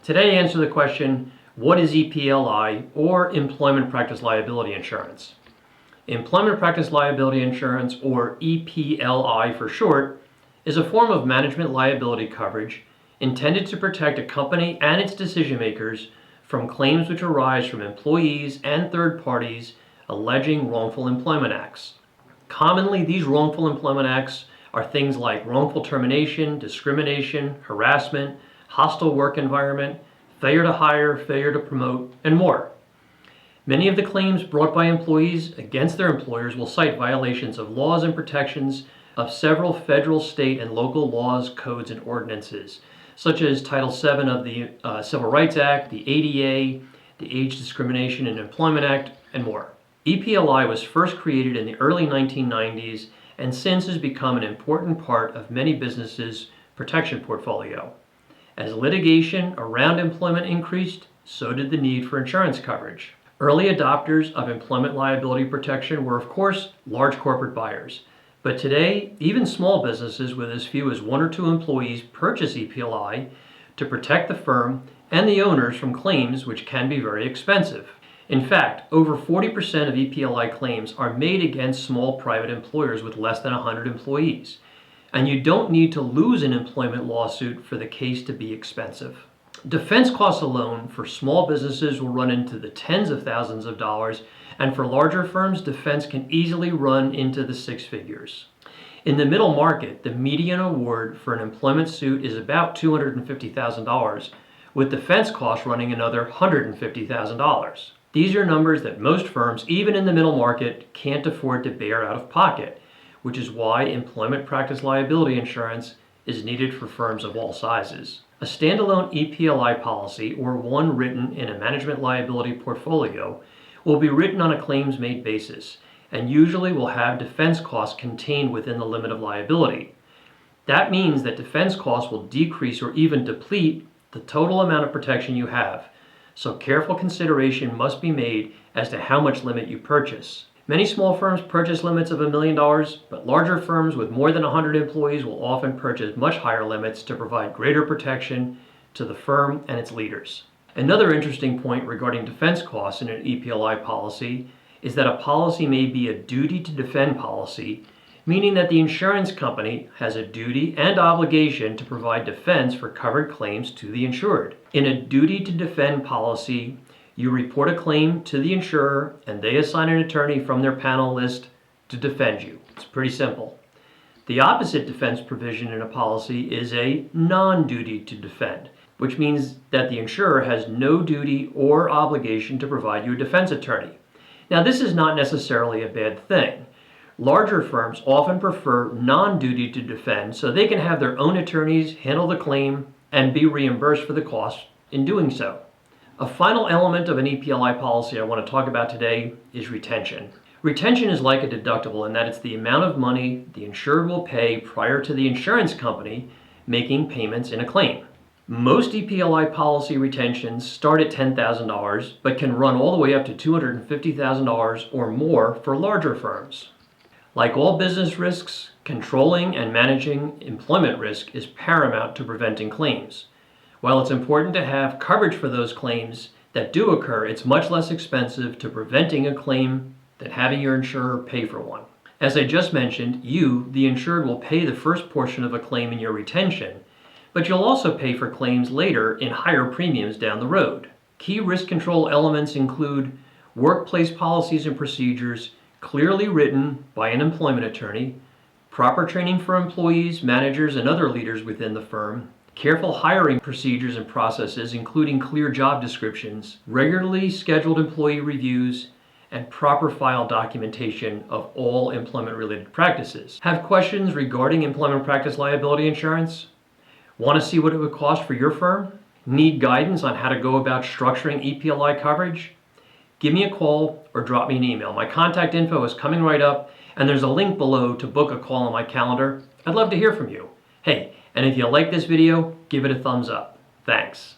Today I answer the question, what is EPLI, or Employment Practice Liability Insurance? Employment Practice Liability Insurance, or EPLI for short, is a form of management liability coverage intended to protect a company and its decision makers from claims which arise from employees and third parties alleging wrongful employment acts. Commonly, these wrongful employment acts are things like wrongful termination, discrimination, harassment, hostile work environment, failure to hire, failure to promote, and more. Many of the claims brought by employees against their employers will cite violations of laws and protections of several federal, state, and local laws, codes, and ordinances, such as Title VII of the Civil Rights Act, the ADA, the Age Discrimination in Employment Act, and more. EPLI was first created in the early 1990s and since has become an important part of many businesses' protection portfolio. As litigation around employment increased, so did the need for insurance coverage. Early adopters of employment liability protection were, of course, large corporate buyers. But today, even small businesses with as few as 1 or 2 employees purchase EPLI to protect the firm and the owners from claims which can be very expensive. In fact, over 40% of EPLI claims are made against small private employers with less than 100 employees. And you don't need to lose an employment lawsuit for the case to be expensive. Defense costs alone for small businesses will run into the tens of thousands of dollars, and for larger firms, defense can easily run into the 6 figures. In the middle market, the median award for an employment suit is about $250,000, with defense costs running another $150,000. These are numbers that most firms, even in the middle market, can't afford to bear out of pocket, which is why employment practice liability insurance is needed for firms of all sizes. A standalone EPLI policy, or one written in a management liability portfolio, will be written on a claims-made basis and usually will have defense costs contained within the limit of liability. That means that defense costs will decrease or even deplete the total amount of protection you have, so careful consideration must be made as to how much limit you purchase. Many small firms purchase limits of $1 million, but larger firms with more than 100 employees will often purchase much higher limits to provide greater protection to the firm and its leaders. Another interesting point regarding defense costs in an EPLI policy is that a policy may be a duty to defend policy, meaning that the insurance company has a duty and obligation to provide defense for covered claims to the insured. In a duty to defend policy, you report a claim to the insurer and they assign an attorney from their panel list to defend you. It's pretty simple. The opposite defense provision in a policy is a non-duty to defend, which means that the insurer has no duty or obligation to provide you a defense attorney. Now, this is not necessarily a bad thing. Larger firms often prefer non-duty to defend so they can have their own attorneys handle the claim and be reimbursed for the cost in doing so. A final element of an EPLI policy I want to talk about today is retention. Retention is like a deductible in that it's the amount of money the insured will pay prior to the insurance company making payments in a claim. Most EPLI policy retentions start at $10,000 but can run all the way up to $250,000 or more for larger firms. Like all business risks, controlling and managing employment risk is paramount to preventing claims. While it's important to have coverage for those claims that do occur, it's much less expensive to preventing a claim than having your insurer pay for one. As I just mentioned, you, the insured, will pay the first portion of a claim in your retention, but you'll also pay for claims later in higher premiums down the road. Key risk control elements include workplace policies and procedures clearly written by an employment attorney, proper training for employees, managers, and other leaders within the firm, careful hiring procedures and processes, including clear job descriptions, regularly scheduled employee reviews, and proper file documentation of all employment-related practices. Have questions regarding employment practice liability insurance? Want to see what it would cost for your firm? Need guidance on how to go about structuring EPLI coverage? Give me a call or drop me an email. My contact info is coming right up, and there's a link below to book a call on my calendar. I'd love to hear from you. Hey, and if you like this video, give it a thumbs up. Thanks.